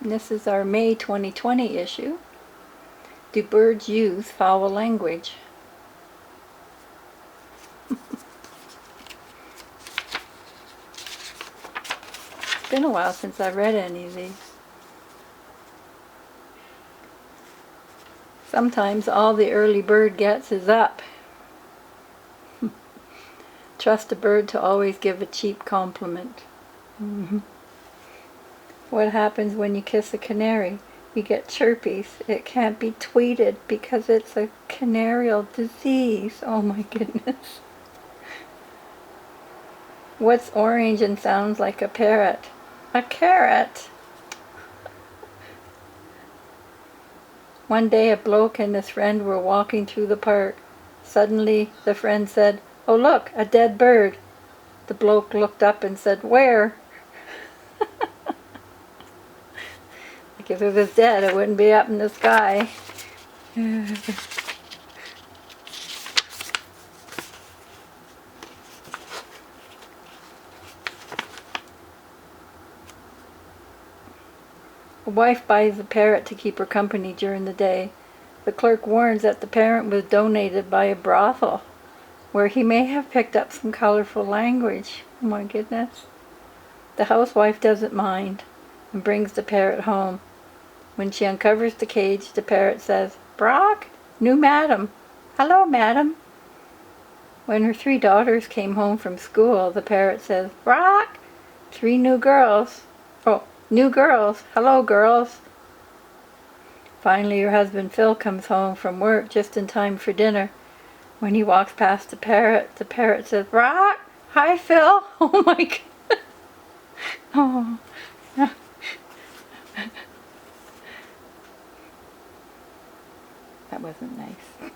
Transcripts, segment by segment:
This is our May 2020 issue. Do birds use foul language? It's been a while since I've read any of these. Sometimes all the early bird gets is up. Trust a bird to always give a cheap compliment. What happens when you kiss a canary? You get chirpies. It can't be tweeted because it's a canarial disease. Oh my goodness. What's orange and sounds like a parrot? A carrot. One day a bloke and his friend were walking through the park. Suddenly the friend said, "Oh look, a dead bird." The bloke looked up and said, "Where?" Like if it was dead, it wouldn't be up in the sky. A wife buys a parrot to keep her company during the day. The clerk warns that the parrot was donated by a brothel, where he may have picked up some colorful language. Oh my goodness. The housewife doesn't mind and brings the parrot home. When she uncovers the cage, the parrot says, "Brock, new madam. Hello, madam." When her 3 daughters came home from school, the parrot says, "Brock, 3 new girls. Oh, new girls. Hello, girls." Finally, her husband Phil comes home from work just in time for dinner. When he walks past the parrot says, "Brock, hi, Phil." Oh my God. Oh. That wasn't nice.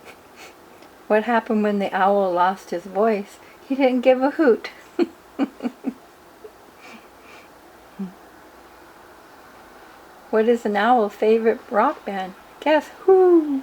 What happened when the owl lost his voice? He didn't give a hoot. What is an owl's favorite rock band? Guess who?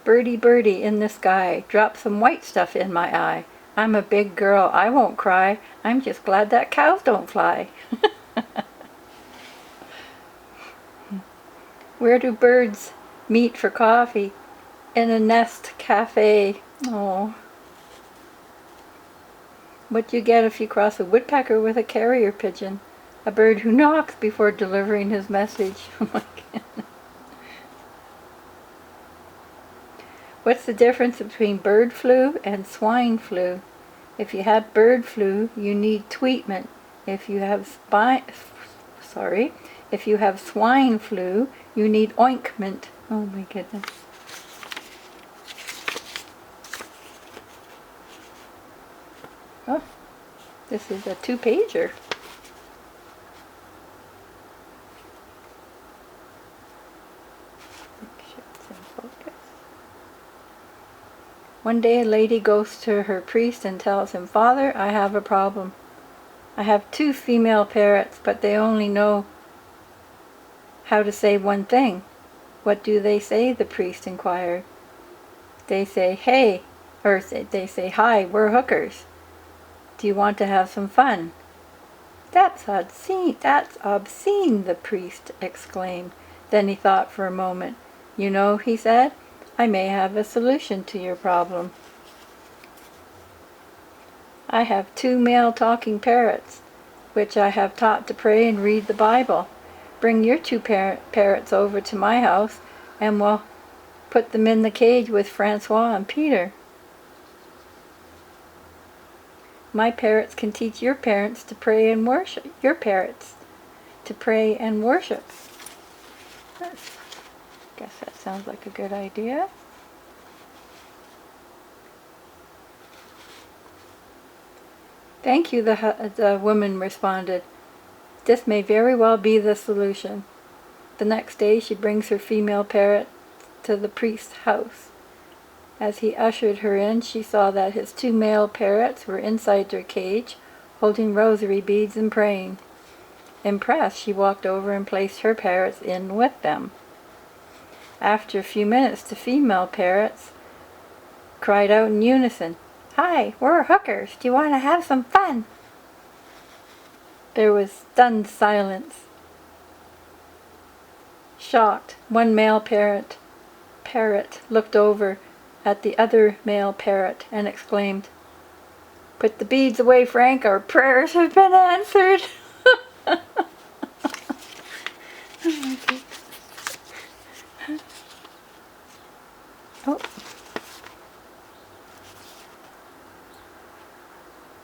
Birdie, birdie in the sky, drop some white stuff in my eye. I'm a big girl, I won't cry. I'm just glad that cows don't fly. Where do birds meet for coffee? In a nest cafe. Oh. What do you get if you cross a woodpecker with a carrier pigeon? A bird who knocks before delivering his message. Oh my goodness. What's the difference between bird flu and swine flu? If you have bird flu, you need tweetment. If you have swine flu, you need ointment. Oh my goodness. Oh, this is a 2-pager. One day a lady goes to her priest and tells him, "Father, I have a problem. I have 2 female parrots, but they only know how to say one thing." "What do they say?" the priest inquired. "They say, hey," or they say, "Hi, we're hookers. Do you want to have some fun?" That's obscene, the priest exclaimed. Then he thought for a moment. "You know," he said, "I may have a solution to your problem. I have 2 male talking parrots, which I have taught to pray and read the Bible. Bring your 2 parrots over to my house, and we'll put them in the cage with Francois and Peter. My parrots can teach your parents to pray and worship. Your parrots to pray and worship." Guess that sounds like a good idea. "Thank you," the woman responded. "This may very well be the solution." The next day she brings her female parrot to the priest's house. As he ushered her in, she saw that his 2 male parrots were inside their cage, holding rosary beads and praying. Impressed, she walked over and placed her parrots in with them. After a few minutes, the female parrots cried out in unison, "Hi, we're hookers. Do you want to have some fun?" There was stunned silence. Shocked, one male parrot looked over at the other male parrot and exclaimed, "Put the beads away, Frank. Our prayers have been answered." Oh my God. Oh.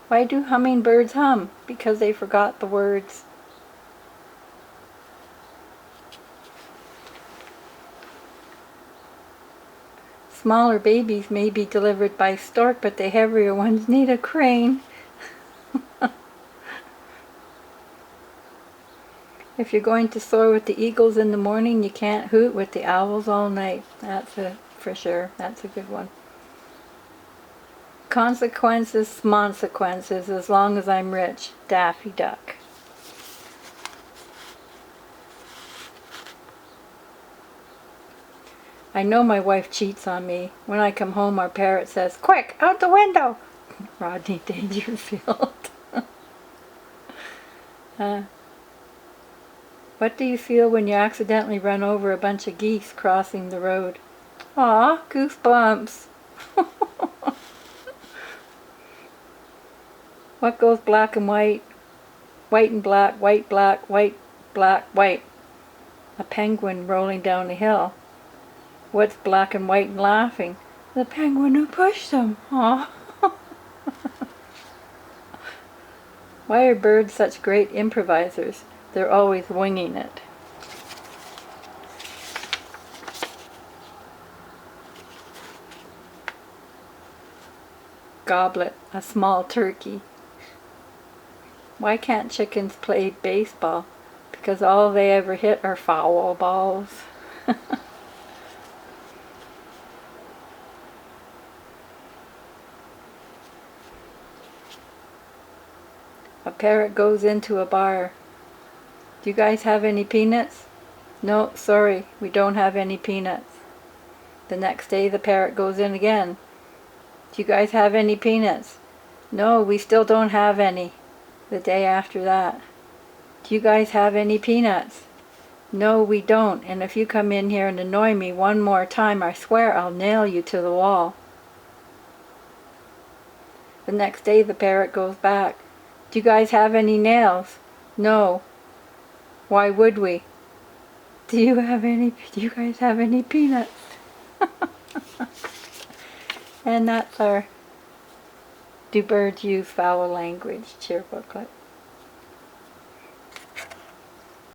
Why do hummingbirds hum? Because they forgot the words. Smaller babies may be delivered by stork, but the heavier ones need a crane. If you're going to soar with the eagles in the morning, you can't hoot with the owls all night. That's for sure. That's a good one. Consequences, smonsequences, as long as I'm rich. Daffy Duck. I know my wife cheats on me. When I come home, our parrot says, "Quick, out the window!" Rodney Dangerfield. What do you feel when you accidentally run over a bunch of geese crossing the road? Aw, goosebumps. What goes black and white? White and black, white, black, white, black, white. A penguin rolling down a hill. What's black and white and laughing? The penguin who pushed them. Aw. Why are birds such great improvisers? They're always winging it. Goblet, a small turkey. Why can't chickens play baseball? Because all they ever hit are foul balls. A parrot goes into a bar. Do you guys have any peanuts? No, sorry, we don't have any peanuts. The next day the parrot goes in again. Do you guys have any peanuts? No, we still don't have any. The day after that. Do you guys have any peanuts? No, we don't, and if you come in here and annoy me one more time, I swear I'll nail you to the wall. The next day the parrot goes back. Do you guys have any nails? No. Why would we? Do you guys have any peanuts? And that's our Do Birds Use Foul Language cheer booklet.